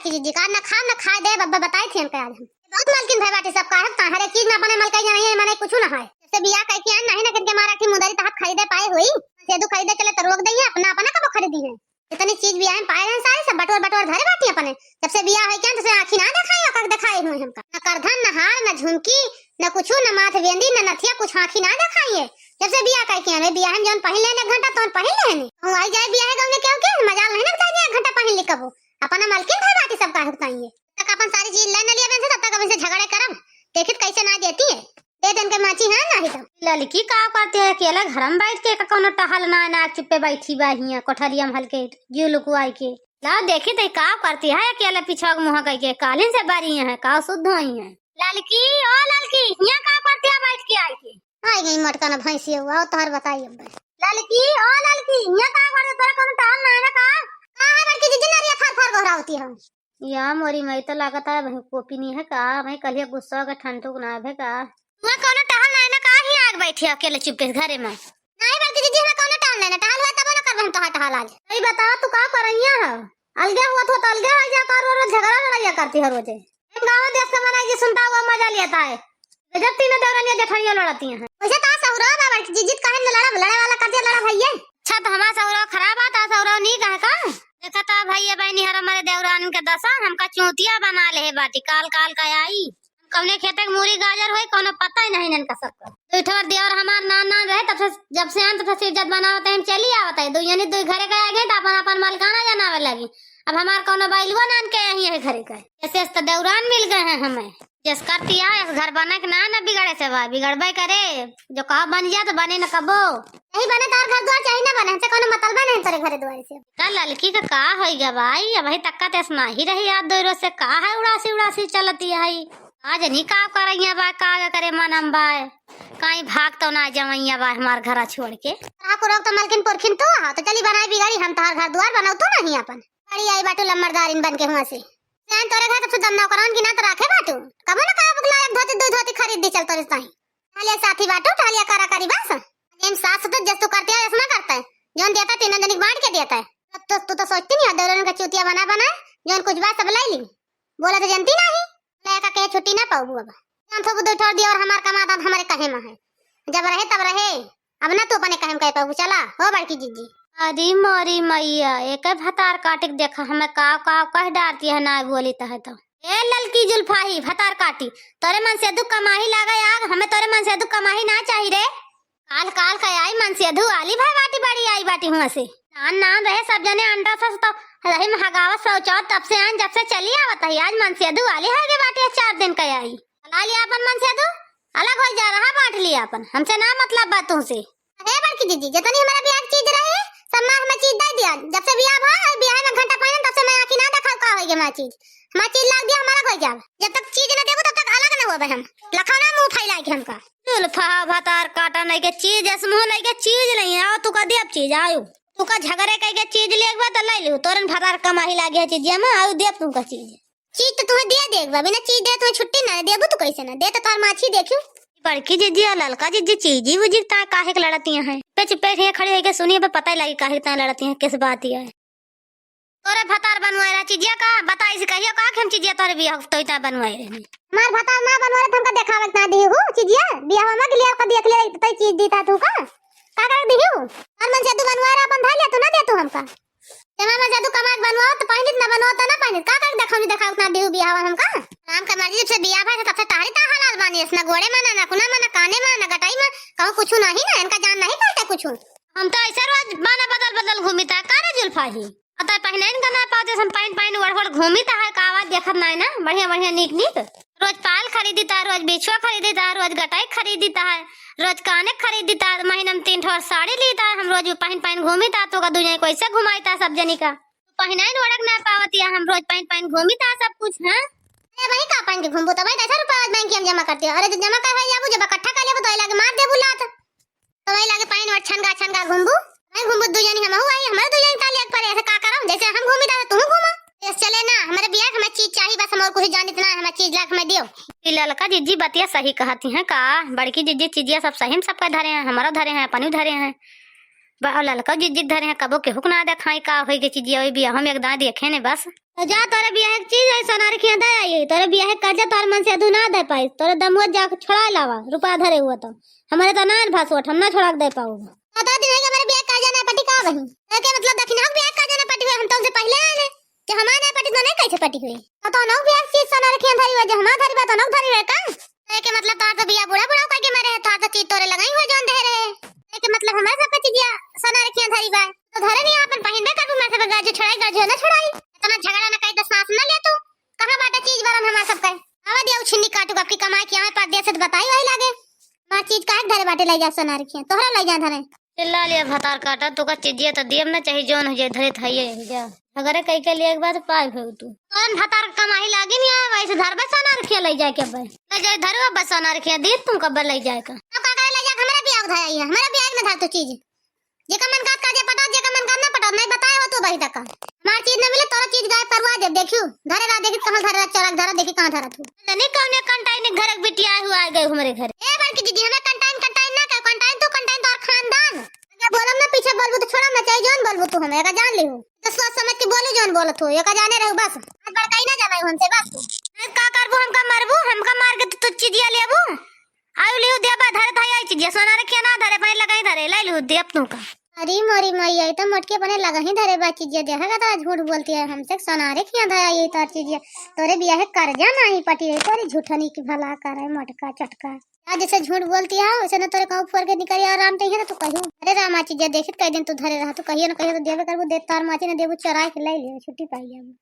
बड़की जीजी का ना खा ना खाए दे बब्बा बताई थी हमके आज हम बहुत मालकिन भाई बाटे सब का है हर एक चीज ना बने मलकाई जाए माने कुछ ना है जैसे बियाह कह के नहीं ना करके मारा थी मुदरी तहत खरीदे पाए हुई सेदू खरीदे चले तो रोक दई अपना अपना कब खरीदी है इतनी चीज बियाह में पाए हैं सारे सब बटोर बटोर धरे बाटी अपने जब से बियाह है क्या तो से आंखी ना दिखाई कक दिखाई हुए हमका ना करधन ना हार ना झुमकी ना कुछ ना माथ बेंदी ना नथिया कुछ आंखी ना दिखाई है जब से बियाह कह के हमें बियाह में जौन पहन लेने घंटा तो पहन लेने हम आई जाए बियाह गांव में क्यों के मजाल नहीं ना बताइए घंटा पहन ले कबो अपना मालकिन भाई बाटी सब का बताइए तक अपन सारी चीज ले न लिया बन से तब तक अपन से झगड़े करब देखित कैसे ना देती है दे दिन के माची है नहीं तो लड़की का करते है अकेला घर में बैठ के कोनो टहल ना चुप्पे बैठी बा हिया कोठरिया में हल्के जो लुकुआई के ला देखी तो का करती है अकेला पीछा मुंह कह के कालीन से बारी है का शुद्ध हुई है लड़की ओ लड़की हिया का करती है बैठ के आई के आई गई मटका ना भैंसी हुआ तोहर बताइए लड़की ओ लड़की हिया का करते तोरा कोनो टहल ना है का हां बड़की जीजी नरिया फर फर घोरावती है या मोरी मई तो लागत है भाई कॉपी नहीं है का मैं कल गुस्सा का ठंडुक ना है का मैं कोनो टहल ना ना का ही आग बैठी अकेले चुपके घरे में नहीं बड़की जीजी मैं कोनो टहल ना टहल हुआ तब ना करब हम तोहर टहल आज नहीं बता तू का करैया है अलगे हुआ तो अलगे आ जा कर और झगड़ा लड़ाइया करती है रोजे गांव देश का मना जी सुनता हुआ मजा लेता है गजब तीनों देवरानियां जेठानियां लड़ती हैं वैसे ता सौरा बा बड़की जीजी काहे न लड़ा लड़े वाला कर दिया लड़ा भैया अच्छा तो हमारा सौरा खराब आता सौरा नहीं कहा का देखा था भैया बहनी हर हमारे देवरान के दशा हमका चूतिया बना ले बाटी काल काल का आई कौने खेते के मूरी गाजर होई कोनो पता ही नहीं इनका सबका तो इठर देवर हमार नान नान रहे तब से जब से अंत तक इज्जत बनावत है चली आवत है दो यानी दो घरे गए गए त अपन अपन मालकाना जनावे लगी अब हमार कोनो बैलवा नान के यही है घरे का ऐसे तो देवरान मिल गए हैं हमें जस करती है घर बने के ना बिगड़े से बा बिगड़बे करे जो कहा बन जा तो बने न कबो नहीं बने तार घर द्वार चाहिए ना बने से कोनो मतलब नहीं तेरे घरे द्वार से कल लड़की का होइगा भाई अब भाई तक्का तेस ना ही रही याद दो रोज से का है उड़ासी उड़ासी चलती है आज नहीं का करैया बा का करे मनम बा कहीं भाग तो ना जवैया बा हमार घर छोड़ के को रोक तो मलकिन पुरखिन तो हां तो चली बनाई बिगाड़ी हम तार घर द्वार बनाऊ तो नहीं अपन बड़ी आई बाटू लम्बरदारिन बन के हुआ से जान तोरे घर तो दन्ना करान की ना तो रखे बाटू कब ना का बुला एक धोती दो धोती खरीद दी चल तोरे ताई हालिया साथी बाटू हालिया करा करी बस हम सास तो जस तो करते है ऐसा करता है जोन देता तीनों जन बांट के देता है तू तो सोचती नहीं देवरन का चूतिया बना बना जोन कुछ बात सब लाई ली बोला तो जनती नहीं लेका के छुट्टी ना पाऊ अब हम तो बुध उठा दिया और हमार कमाता हमारे कहे में है जब रहे तब रहे अब ना तो अपने कहे में कह पाऊ चला हो बड़की जीजी अरे मोरी मैया एक भतार काटे देखा हमें काव काव कह डालती है ना बोली तो है तो ए ललकी जुल्फाही भतार काटी तोरे मन से दुख कमाही लागे आग हमें तोरे मन से दुख कमाही ना चाहिए रे काल काल का आई मन से धु आली भाई बाटी बड़ी आई बाटी हुआ से नान नान रहे सब जने अंडा सा तो रही महागावत सोचो तब से आन जब से चली आवत है आज मन से धु आली है के बाटी 4 दिन का आई ला लिया अपन मन से धु अलग हो जा रहा बांट लिया अपन हमसे ना मतलब बातों से अरे बड़की जीजी जितनी हमारा ब्याह की चीज रहे सब मां हमें चीज दे दिया जब से ब्याह हुआ ब्याह में घंटा पहने तब से मैं आंखी ना दिखाऊ का होगी मैं चीज हमारी चीज लाग दिया हमारा हो जाए जब तक चीज ना देबो तब तक अलग ना होबे हम लखना मुंह फैला के हमका जुल्फा भतार काटा नहीं के चीज मुंह नहीं के चीज नहीं आओ तू का दे अब चीज आयो तू का झगड़े कह के चीज लेगबा तो ले लियो तोरन भतार कमाही लागे है चीज में आयो दे तू का चीज तो तुम्हें दे देगा बिना चीज दे तुम्हें छुट्टी ना देबो तो कैसे ना दे तो तार माछी देखियो बड़की जीजी ललका जीजी चीजी वो जीता काहे के लड़ती हैं पे चुपे है खड़ी है के सुनिए पे पता ही लगी काहे ता लड़ती हैं किस बात ही है तोरे भतार बनवाए चीजिया का बताई से कहियो का हम चीजिया तोरे बियाह तो इतना बनवाए रे मार भतार ना बनवाए तुमका देखावत ना दी हो चीजिया बियाह में के लिए का देख ले तो चीज दीता तू का कर दी हो और मन से तू बनवाए अपन धा ले तू ना दे तू हमका जमा में जादू कमात बनवाओ तो पहले ना बनवाओ तो ना पहले का देखावनी देखावत ना दी बियाह हमका नाम का मर्जी से बियाह भाई तब से तारी ता हलाल बानी इसना गोड़े माना ना कुना माना काने माना गटाई में कहूं कुछ नहीं ना इनका जान नहीं पाता कुछ हम तो ऐसे रोज माना बदल बदल घूमीता कारे जुल्फाही अतः पहले इनका ना पाते हम पाइन वड़ घूमीता है का आवाज देखत ना ना बढ़िया बढ़िया नीक रोज पाल खरीदता रोज बिछुआ खरीदता रोज गटाई खरीदता है रोज काने खरीदता महीने में 3 ठोर साड़ी लेता है हम रोज पहन घूमीता तो का दुनिया कैसे घुमाईता सब जनी का पहनाइन ओढ़क ना पावती हम रोज पहन घूमीता सब कुछ है अरे भाई का पहन के घूमबो तो भाई 10 रुपया बैंक में जमा करते हो अरे तो जमा करवाई जाबू जब इकट्ठा कर लेबो तो लागे मार दे बुलात तो भाई लागे पहन और छनगा घूमबू मैं घूमबू दो जनी हम हुआ हमारे दो जनी ताले पर ऐसे का करम जैसे हम घूमीता तू घूमा चले ना हमारे बियाह हमें चीज चाहिए बस हम और कुछ जान इतना हमें चीज लाख में दियो ललका जीजी बतिया सही कहती हैं का बड़की जीजी चीजिया सब सही में सबका धरे हैं हमारा धरे हैं अपनी धरे हैं ललका जीजी धरे हैं कबो के हुक ना देखाई का होई के चीजिया होई बियाह हम एक दाई देखे ने बस तो जा तोरे बियाह एक चीज है सोनार की दे आई तोरे बियाह कर्जा तोर मन से अधू ना दे पाई तोरे दमुआ जा छोड़ा लावा रुपया धरे हुआ तो हमारे तो ना भासवट हम ना छोड़ा दे पाऊंगा पता दिन है कि हमारे बियाह कर्जा ना पटी का बही के मतलब दक्षिणा बियाह कर्जा ना पटी हुई हम तुमसे पहले आए कि हमारे ना पटी तो नहीं कैसे पटी हुई तो नौ बियाह चीज सोनार की धरी हुई जो हमार धरी बात नौ धरी है का के मतलब तार तो बियाह बुढ़ा बुढ़ा करके मारे तार तो चीज तोरे लगाई हुई जोन दे रहे के मतलब हमारे सब चीज सोनार की धरी बा तो धरे नहीं अपन पहिन दे कर मैं सब गाजू छड़ाई गाजू ना छड़ाई इतना झगड़ा ना कई तो सांस ना ले तू कहां बाटा चीज बरन हमार सब कहे आवा दिया छिन्नी काटू आपकी कमाई की हमें परदेस से बताई वही लागे मां चीज काहे धरे बाटे ले जा सोनार की तोहरा ले जा धरे चिल्ला लिया भतार काटा तू का चीजिए तो दियम ना चाहिए जोन हो जाए धरे थाइए जा अगर कई के लिए एक बात पाए हो तू कौन भतार कमाई लागे नहीं आए वैसे धर बस सोनार के ले जाए के भाई ले जाए धरवा बस सोनार के दी तुम कब ले जाए का अब का ले जा हमारा बियाह धराई है हमारा बियाह में धर तो चीज जे का मन का जे पटा जे का मन का ना पटा नहीं बताए हो तू भाई तक हमार चीज न मिले तोरा चीज गायब करवा जब देखियो धरे रा देखी कहां धरे चरक धरा देखी कहां धरा तू नहीं कौन कंटाइन घर बिटिया हुआ आ गए हमारे घर ए बड़की दीदी हमें कंटाइन ना कर कंटाइन तो और खानदान अगर बोलम ना पीछे बोलबू तो छोड़म ना चाहिए जोन बोलबू तू हमें का जान लिहू तो सोच समझ के बोलू जोन बोलत हो एका जाने रहू बस आज बड़काई ना जावे हमसे बस तू का करबू हमका मारबू हमका मार के तू चीजिया लेबू आयु लियो देबा धरे थाई आई चीजिया सोना रखिया ना धरे पहले लगाई धरे ले लियो दे अपनों का अरे मोरी मई आई तो मोटके बने लगा ही धरे बा चीज देखेगा तो झूठ बोलती है हमसे सोनारे किया धया ये तार चीज तोरे बियाह कर्जा नहीं पटी है तोरी झूठनी की भला करे मटका चटका आज जैसे झूठ बोलती है वैसे न तोरे कहूं फोर के निकल आराम ते है ना तू कहियो अरे रामा चीज देखित कई दिन तू धरे रहा तू कहियो न कहियो तो देवे करबू दे तार माची न देबू चराय के ले ले छुट्टी पाई जाबू